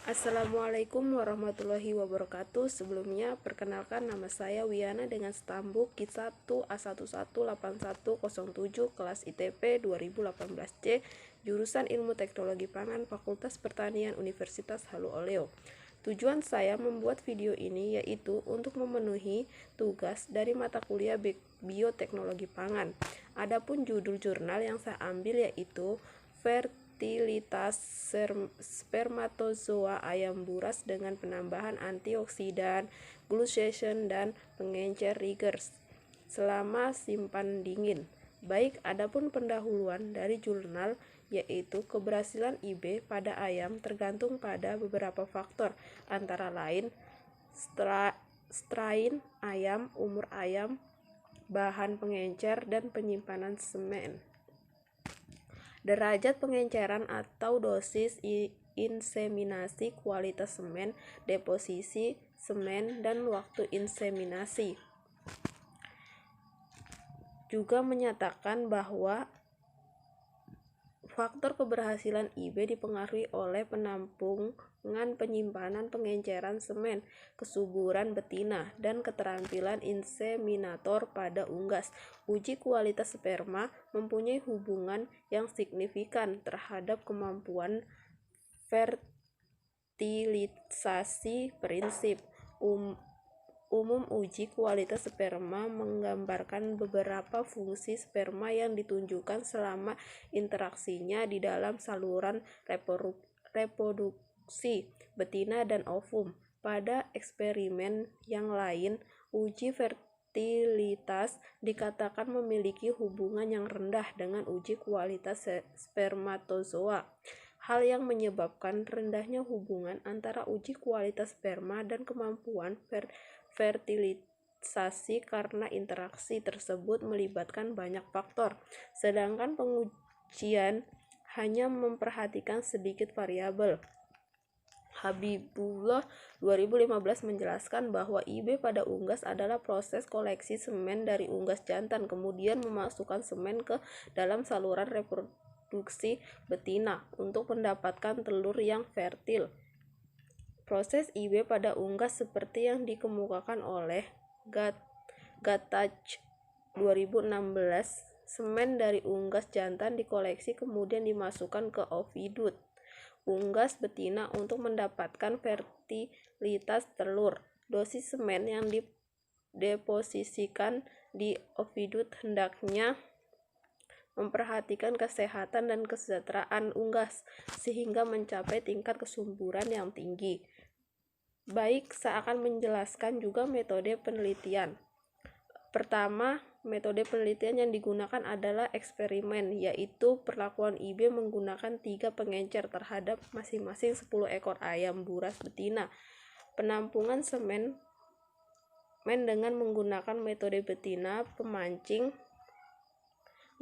Assalamualaikum warahmatullahi wabarakatuh. Sebelumnya, perkenalkan nama saya Wiana dengan stambuk K1A118107 kelas ITP 2018C, jurusan Ilmu Teknologi Pangan, Fakultas Pertanian Universitas Halu Oleo. Tujuan saya membuat video ini yaitu untuk memenuhi tugas dari mata kuliah Bioteknologi Pangan. Adapun judul jurnal yang saya ambil yaitu fertilitas spermatozoa ayam buras dengan penambahan antioksidan, glucation, dan pengencer Riegers selama simpan dingin. Baik, adapun pendahuluan dari jurnal yaitu keberhasilan IB pada ayam tergantung pada beberapa faktor, antara lain strain ayam, umur ayam, bahan pengencer, dan penyimpanan semen. Derajat pengenceran atau dosis inseminasi, kualitas semen, deposisi semen, dan waktu inseminasi. Juga menyatakan bahwa faktor keberhasilan IB dipengaruhi oleh penampungan, penyimpanan, pengenceran semen, kesuburan betina, dan keterampilan inseminator pada unggas. Uji kualitas sperma mempunyai hubungan yang signifikan terhadap kemampuan fertilisasi. Prinsip umum uji kualitas sperma menggambarkan beberapa fungsi sperma yang ditunjukkan selama interaksinya di dalam saluran reproduksi betina dan ovum. Pada eksperimen yang lain, uji fertilitas dikatakan memiliki hubungan yang rendah dengan uji kualitas spermatozoa. Hal yang menyebabkan rendahnya hubungan antara uji kualitas sperma dan kemampuan fertilisasi karena interaksi tersebut melibatkan banyak faktor, sedangkan pengujian hanya memperhatikan sedikit variabel. Habibullah 2015 menjelaskan bahwa IB pada unggas adalah proses koleksi semen dari unggas jantan, kemudian memasukkan semen ke dalam saluran reproduksi betina untuk mendapatkan telur yang fertil. Proses IB pada unggas seperti yang dikemukakan oleh Gatach 2016, semen dari unggas jantan dikoleksi kemudian dimasukkan ke ovidut unggas betina untuk mendapatkan fertilitas telur. Dosis semen yang dideposisikan di ovidut hendaknya memperhatikan kesehatan dan kesejahteraan unggas sehingga mencapai tingkat kesuburan yang tinggi. Baik, saya akan menjelaskan juga metode penelitian. Pertama, metode penelitian yang digunakan adalah eksperimen, yaitu perlakuan IB menggunakan 3 pengencer terhadap masing-masing 10 ekor ayam buras betina. Penampungan semen dengan menggunakan metode betina pemancing.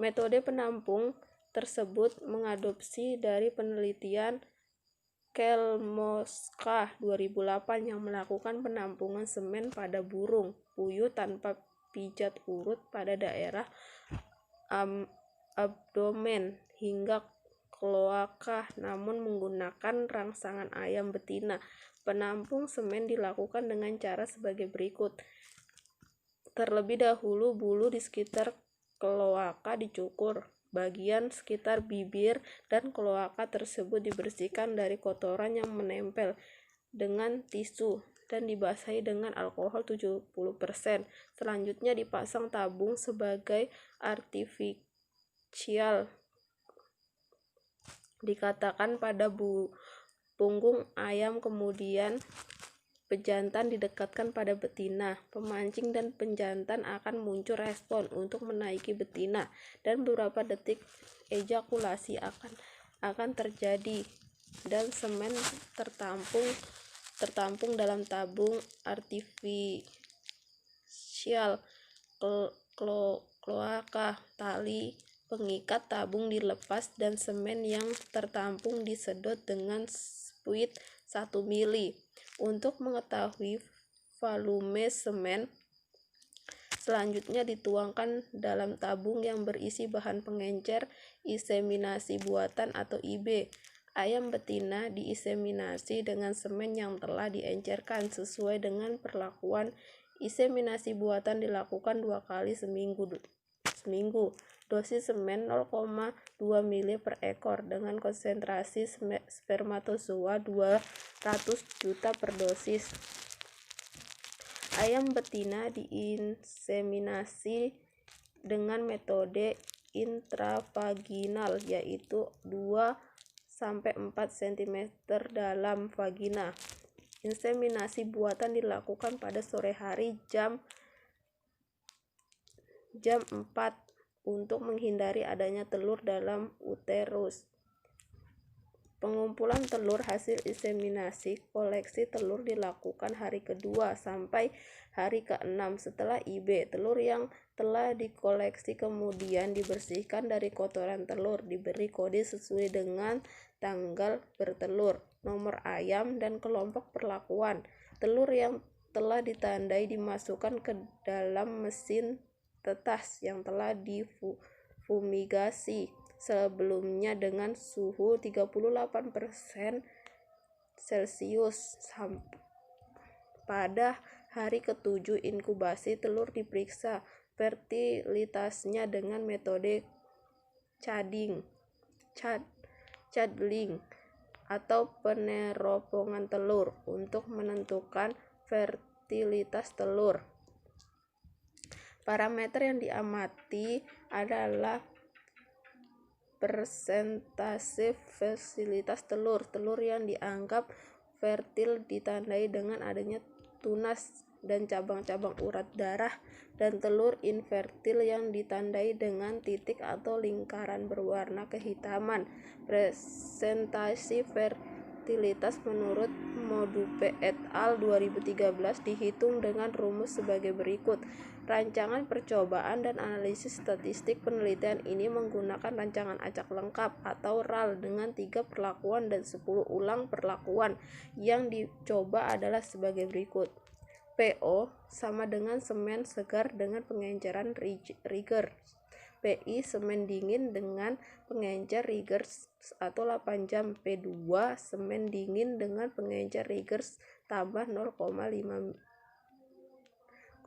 Metode penampung tersebut mengadopsi dari penelitian Kelmoska 2008 yang melakukan penampungan semen pada burung puyuh tanpa pijat urut pada daerah abdomen hingga kloaka, namun menggunakan rangsangan ayam betina. Penampung semen dilakukan dengan cara sebagai berikut. Terlebih dahulu, bulu di sekitar kloaka dicukur. Bagian sekitar bibir dan kloaka tersebut dibersihkan dari kotoran yang menempel dengan tisu dan dibasahi dengan alkohol 70%. Selanjutnya dipasang tabung sebagai artifisial dikatakan pada punggung ayam, kemudian pejantan didekatkan pada betina. Pemancing dan pejantan akan muncul respon untuk menaiki betina dan beberapa detik ejakulasi akan terjadi dan semen tertampung dalam tabung artifisial kloaka. Tali pengikat tabung dilepas dan semen yang tertampung disedot dengan spuit 1 mili. Untuk mengetahui volume semen, selanjutnya dituangkan dalam tabung yang berisi bahan pengencer inseminasi buatan atau IB. Ayam betina diinseminasi dengan semen yang telah diencerkan. Sesuai dengan perlakuan, inseminasi buatan dilakukan 2 kali seminggu. Dosis semen 0,2 ml per ekor dengan konsentrasi spermatozoa 200 juta per dosis. Ayam betina diinseminasi dengan metode intravaginal, yaitu 2-4 cm dalam vagina. Inseminasi buatan dilakukan pada sore hari jam 4 untuk menghindari adanya telur dalam uterus. Pengumpulan telur hasil inseminasi. Koleksi telur dilakukan hari kedua sampai hari ke-6 setelah IB. Telur yang telah dikoleksi kemudian dibersihkan dari kotoran telur, diberi kode sesuai dengan tanggal bertelur, nomor ayam, dan kelompok perlakuan. Telur yang telah ditandai dimasukkan ke dalam mesin tetas yang telah difumigasi sebelumnya dengan suhu 38% Celcius. Pada hari ke-7 inkubasi, telur diperiksa fertilitasnya dengan metode chandling atau peneropongan telur untuk menentukan fertilitas telur. Parameter yang diamati adalah persentase fertilitas telur. Telur yang dianggap fertil ditandai dengan adanya tunas dan cabang-cabang urat darah, dan telur infertil yang ditandai dengan titik atau lingkaran berwarna kehitaman. Presentasi fertilitas menurut Modupe et al. 2013 dihitung dengan rumus sebagai berikut. Rancangan percobaan dan analisis statistik penelitian ini menggunakan rancangan acak lengkap atau RAL dengan 3 perlakuan dan 10 ulang perlakuan. Yang dicoba adalah sebagai berikut. PO sama dengan semen segar dengan pengenceran rigger. PI semen dingin dengan pengencer rigger atau 8 jam. P2 semen dingin dengan pengencer rigger tambah 0,5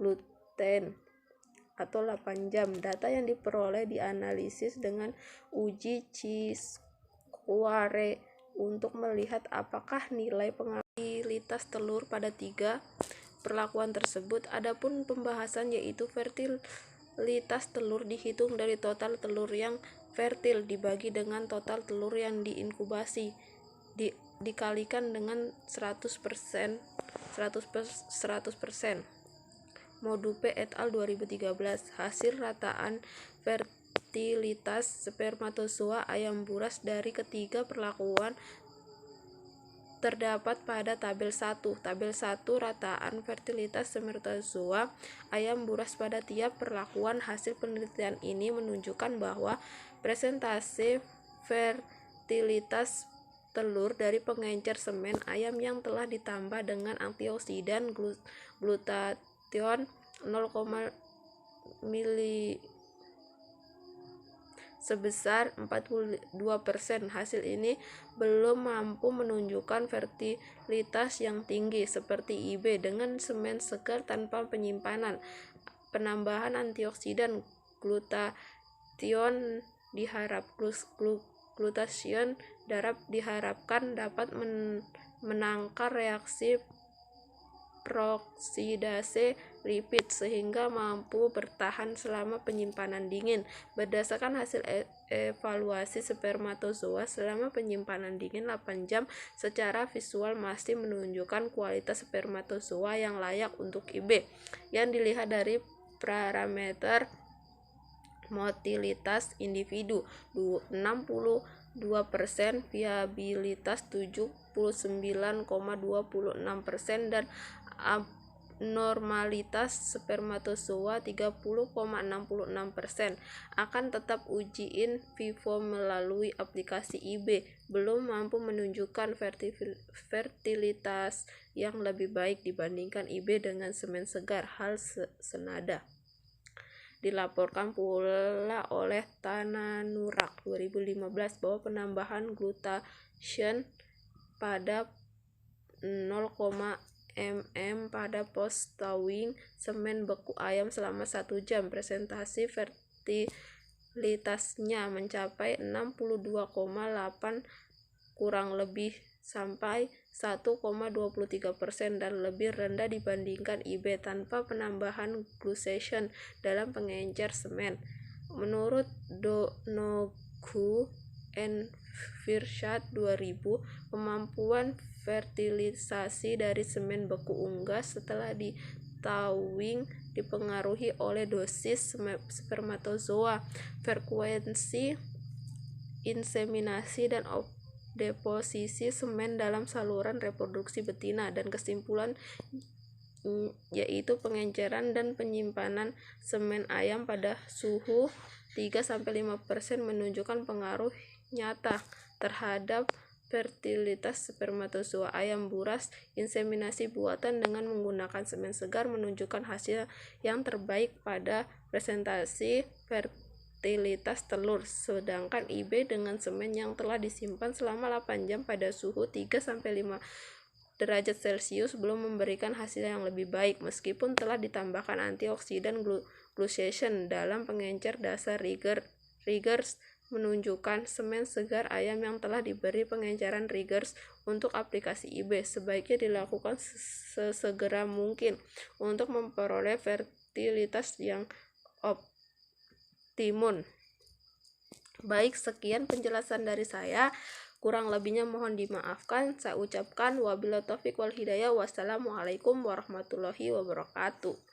gluten atau 8 jam. Data yang diperoleh dianalisis dengan uji chi-square untuk melihat apakah nilai fertilitas telur pada 3 perlakuan tersebut. Adapun pembahasan yaitu fertilitas telur dihitung dari total telur yang fertil dibagi dengan total telur yang diinkubasi dikalikan dengan 100%. Modupe et al. 2013. Hasil rataan fertilitas spermatozoa ayam buras dari ketiga perlakuan terdapat pada tabel 1. Tabel 1 rataan fertilitas spermatozoa ayam buras pada tiap perlakuan. Hasil penelitian ini menunjukkan bahwa presentase fertilitas telur dari pengencer semen ayam yang telah ditambah dengan antioksidan glutathione 0,0 ml sebesar 42%. Hasil ini belum mampu menunjukkan fertilitas yang tinggi seperti IB dengan semen segar tanpa penyimpanan. Penambahan antioksidan glutathione diharapkan dapat menangkal reaksi peroksidase lipid sehingga mampu bertahan selama penyimpanan dingin. Berdasarkan hasil evaluasi spermatozoa selama penyimpanan dingin 8 jam, secara visual masih menunjukkan kualitas spermatozoa yang layak untuk IB. Yang dilihat dari parameter motilitas individu 62%, viabilitas 79,26%, dan abnormalitas spermatozoa 30,66%. Akan tetap uji in vivo melalui aplikasi IB belum mampu menunjukkan fertilitas yang lebih baik dibandingkan IB dengan semen segar. Hal senada Dilaporkan pula oleh Tananurak 2015 bahwa penambahan glutation pada 0, mm pada post thawing semen beku ayam selama 1 jam. Presentasi fertilitasnya mencapai 62,8 kurang lebih sampai 1,23% dan lebih rendah dibandingkan IB tanpa penambahan glutation dalam pengencer semen. Menurut Donoghue and Firshad 2000, kemampuan fertilisasi dari semen beku unggas setelah thawing dipengaruhi oleh dosis spermatozoa, frekuensi inseminasi, dan deposisi semen dalam saluran reproduksi betina, dan kesimpulan yaitu pengenceran dan penyimpanan semen ayam pada suhu 3-5% menunjukkan pengaruh nyata terhadap fertilitas spermatozoa ayam buras. Inseminasi buatan dengan menggunakan semen segar menunjukkan hasil yang terbaik pada presentasi fertilitas telur, sedangkan IB dengan semen yang telah disimpan selama 8 jam pada suhu 3-5 derajat Celcius belum memberikan hasil yang lebih baik meskipun telah ditambahkan antioksidan glucation dalam pengencer dasar. Riggers menunjukkan semen segar ayam yang telah diberi pengenceran Riggers untuk aplikasi IB sebaiknya dilakukan sesegera mungkin untuk memperoleh fertilitas yang optimum. Baik, sekian penjelasan dari saya. Kurang lebihnya mohon dimaafkan. Saya ucapkan wabillahi taufiq wal hidayah. Wassalamualaikum warahmatullahi wabarakatuh.